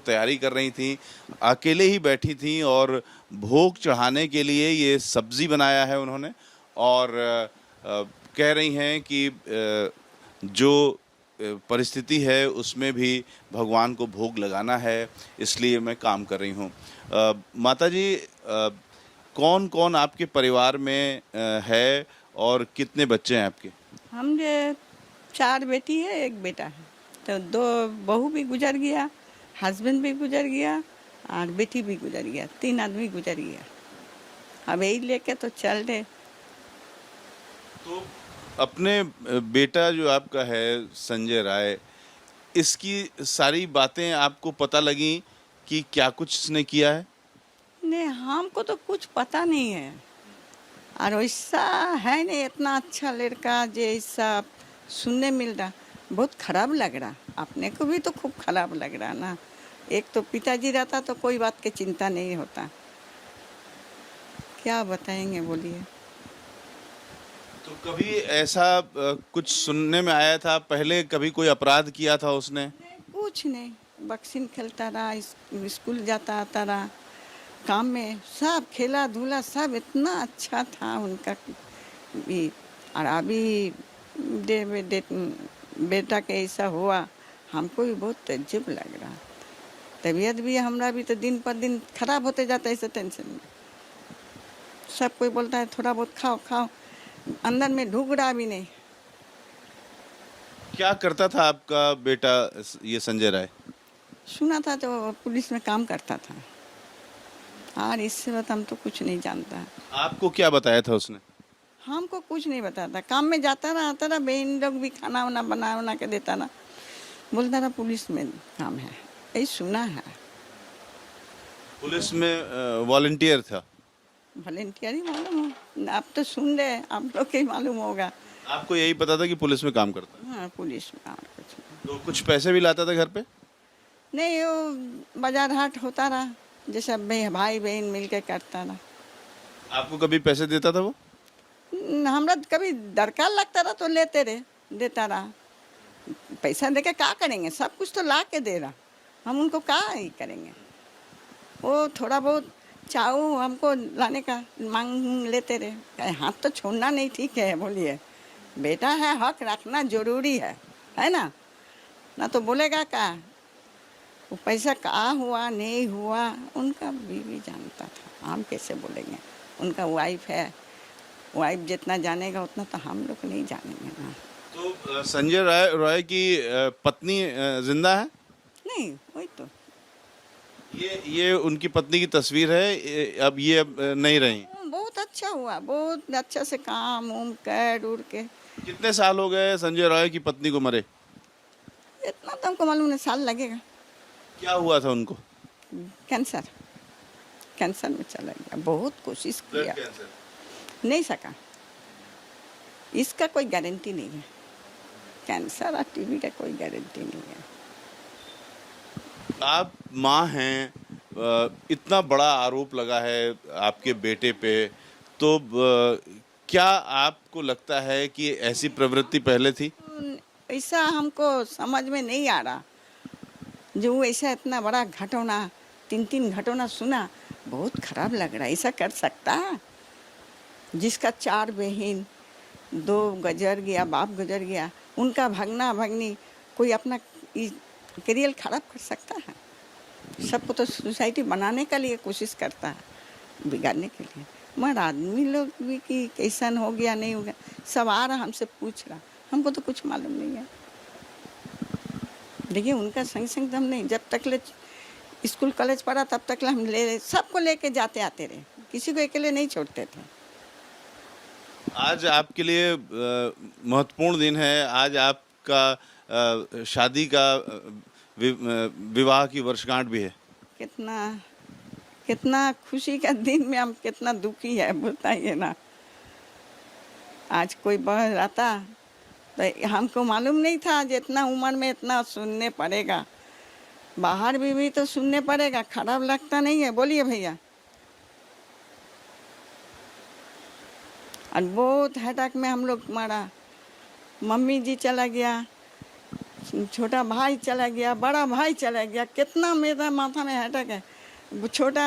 तैयारी कर रही थी, अकेले ही बैठी थी और भोग चढ़ाने के लिए ये सब्जी बनाया है उन्होंने। और कह रही हैं कि जो परिस्थिति है उसमें भी भगवान को भोग लगाना है, इसलिए मैं काम कर रही हूँ। माता जी, कौन कौन आपके परिवार में है और कितने बच्चे हैं आपके? हम जे 4 बेटी है, 1 बेटा है। तो 2 बहू भी गुजर गया, हस्बैंड भी गुजर गया और बेटी भी गुजर गया, 3 आदमी गुजर गया। अब यही लेके तो चल रहे। तो अपने बेटा जो आपका है संजय राय, इसकी सारी बातें आपको पता लगी कि क्या कुछ इसने किया है? नहीं, हमको तो कुछ पता नहीं है और वैसा है नहीं, इतना अच्छा लड़का जो ऐसा सुनने मिल रहा, बहुत खराब लग रहा। अपने को भी तो खूब खराब लग रहा ना। एक तो पिताजी रहता तो कोई बात की चिंता नहीं होता। क्या बताएंगे बोलिए। तो कभी ऐसा कुछ सुनने में आया था, पहले कभी कोई अपराध किया था उसने? कुछ नहीं, बक्सिन खेलता रहा, स्कूल जाता आता रहा, काम में सब खेला धूला सब इतना अच्छा था उनका भी। और अभी बेटा के ऐसा हुआ, हमको भी बहुत तजुब लग रहा। तबीयत भी हमारा भी तो दिन पर दिन खराब होते जाता है इस टेंशन में। सब कोई बोलता है थोड़ा बहुत खाओ खाओ, अंदर में ढूक रहा भी नहीं। क्या करता था आपका बेटा ये संजय राय? सुना था तो पुलिस में काम करता था और इससे बात हम तो कुछ नहीं जानता। आपको क्या बताया था उसने? हमको कुछ नहीं बताता, काम में जाता रहा आता रहा, बहन लोग भी खाना वाना बना के देता रहा, बोलता रहा पुलिस में काम है, यही सुना है। पुलिस में वॉलंटियर था? वॉलेंटियर ही मालूम हो, आप तो सुन रहे, आप लोग के ही मालूम होगा। आपको यही पता था कि पुलिस में काम करता है? हाँ, पुलिस में और कुछ नहीं। तो कुछ पैसे भी लाता था घर पे? नहीं, वो बाजार हाट होता रहा, जैसा भाई बहन मिल के करता रहा। आपको कभी पैसे देता था वो? हमरा कभी दरकार लगता रहा तो लेते रहे, देता रहा। पैसा देके क्या करेंगे, सब कुछ तो ला के दे रहा, हम उनको क्या ही करेंगे। वो थोड़ा बहुत चाऊ हमको लाने का मांग लेते रहे। हाथ तो छोड़ना नहीं ठीक है, बोलिए बेटा है, हक रखना जरूरी है ना। ना तो बोलेगा क्या, वो पैसा कहाँ हुआ नहीं हुआ उनका बीवी जानता था, हम कैसे बोलेंगे। उनका वाइफ है, वाइफ जितना जानेगा उतना तो हम लोग नहीं जानेंगे ना। तो संजय रॉय की पत्नी जिंदा है? नहीं, वही तो। ये उनकी पत्नी की तस्वीर है, अब नहीं रही। बहुत अच्छा हुआ, बहुत अच्छा से काम उम कर उड़ के। कितने साल हो गए संजय रॉय की पत्नी को मरे? इतना तो हमको मालूम नहीं, साल लगेगा। क्या हुआ था उनको? कैंसर, कैंसर में चला गया, बहुत कोशिश किया, नहीं सका। इसका कोई गारंटी नहीं है, कैंसर और टीबी का कोई गारंटी नहीं है। आप माँ हैं, इतना बड़ा आरोप लगा है आपके बेटे पे, तो क्या आपको लगता है कि ऐसी प्रवृत्ति पहले थी? ऐसा हमको समझ में नहीं आ रहा, जो ऐसा इतना बड़ा घटना, 3 घटना सुना, बहुत खराब लग रहा है। ऐसा कर सकता है? जिसका 4 बहन, 2 गुजर गया, बाप गुजर गया, उनका भगना भगनी कोई अपना करियर खराब कर सकता है? सबको तो सोसाइटी बनाने के लिए कोशिश करता है, बिगाड़ने के लिए। मगर आदमी लोग भी कि कैसन हो गया नहीं हो गया, सब आ रहा हमसे पूछ रहा, हमको तो कुछ मालूम नहीं है। देखिए उनका संग संग हम नहीं, जब तक ले स्कूल कॉलेज पढ़ा तब तक हम सबको लेके जाते आते रहे, किसी को अकेले नहीं छोड़ते थे। आज आपके लिए महत्वपूर्ण दिन है, आज आपका शादी का विवाह की वर्षगांठ भी है। कितना कितना खुशी का दिन में हम कितना दुखी है बताइए ना। आज कोई बहन आता तो हमको मालूम नहीं था कि इतना उम्र में इतना सुनने पड़ेगा, बाहर भी तो सुनने पड़ेगा, खराब लगता नहीं है? बोलिए भैया। और बहुत हटक में हम लोग मरा, मम्मी जी चला गया, छोटा भाई चला गया, बड़ा भाई चला गया, कितना मेरा माथा में अटैक है। वो छोटा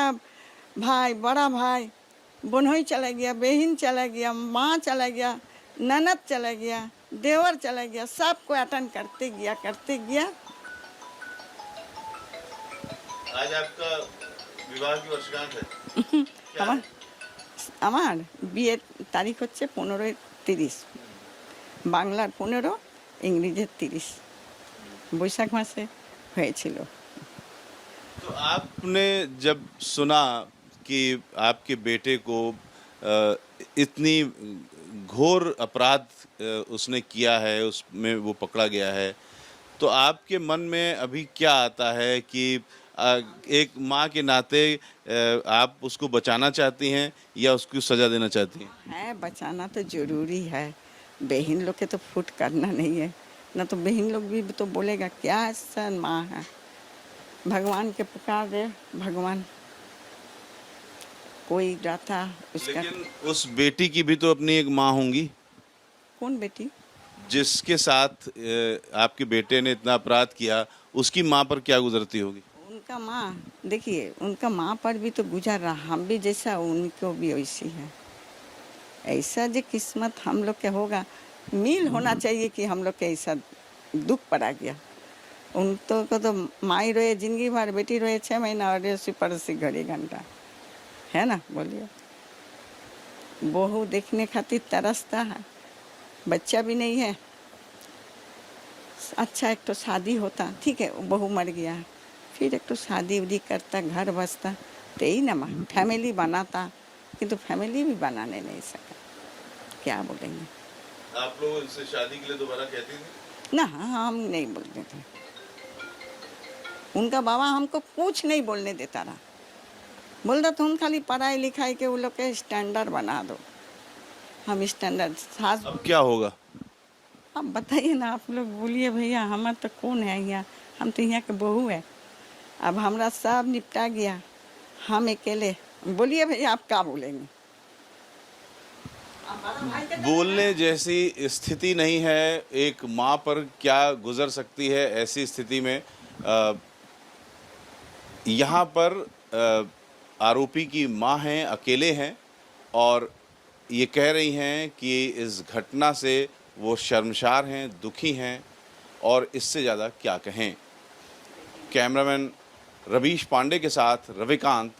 भाई, बड़ा भाई, बहनोई चला गया, बहन चला गया, माँ चला गया, ननद चला गया, देवर चला गया, सबको अटेंड करते गया। आज आपका विवाह की वर्षगांठ है। क्या আমার है? আমার বিয়ের তারিখ হচ্ছে 15-30, বাংলার 15, ইংরেজির 30, বৈশাখ মাসে হয়েছিল। तो आपने जब सुना कि आपके बेटे को इतनी घोर अपराध उसने किया है, उसमें वो पकड़ा गया है, तो आपके मन में अभी क्या आता है कि एक माँ के नाते आप उसको बचाना चाहती हैं या उसको सजा देना चाहती हैं? है, बचाना तो जरूरी है। बहन लोग के तो फुट करना नहीं है ना, तो बहन लोग भी तो बोलेगा क्या ऐसा माँ है। भगवान के पुकार दे, भगवान कोई रहता उसका। लेकिन उस बेटी की भी तो अपनी एक माँ होंगी कौन बेटी? जिसके साथ आपके बेटे ने इतना अपराध किया, उसकी माँ पर क्या गुजरती होगी? उनका माँ, देखिए उनका माँ पर भी तो गुजर रहा, हम भी जैसा उनको भी वैसी है। ऐसा जो किस्मत हम लोग के होगा, मिल होना चाहिए कि हम लोग के ऐसा दुख पड़ा गया। उन तो को तो माई रोए जिंदगी भर, बेटी रोए 6 महीना, और अड़ोसी पड़ोसी घड़ी घंटा, है ना। बोलिए, बहू देखने खातिर तरसता है, बच्चा भी नहीं है। अच्छा एक तो शादी होता, ठीक है, बहू मर गया, फिर एक तो शादी उदी करता, घर बसता, तो यही ना माँ फैमिली बनाता, किंतु फैमिली भी बनाने नहीं सका। क्या बोलेंगे। आप लोग इनसे शादी के लिए दोबारा कहती थी? ना, हम नहीं बोलते थे। उनका बाबा हमको कुछ नहीं बोलने देता रहा, बोलता तुम खाली पढ़ाई लिखाई के वो लोग के स्टैंडर्ड बना दो। हम स्टैंडर्ड सास। अब क्या होगा? अब बताइए ना, आप लोग बोलिए भैया, हमारा तो कौन है यहाँ, हम तो यहाँ के बहू है। अब हमारा सब निपटा गया, हम अकेले। बोलिए भैया, आप क्या बोलेंगे। बोलने जैसी स्थिति नहीं है। एक माँ पर क्या गुजर सकती है ऐसी स्थिति में। यहाँ पर आरोपी की माँ हैं, अकेले हैं, और ये कह रही हैं कि इस घटना से वो शर्मसार हैं, दुखी हैं, और इससे ज़्यादा क्या कहें। कैमरामैन रवीश पांडे के साथ रविकांत,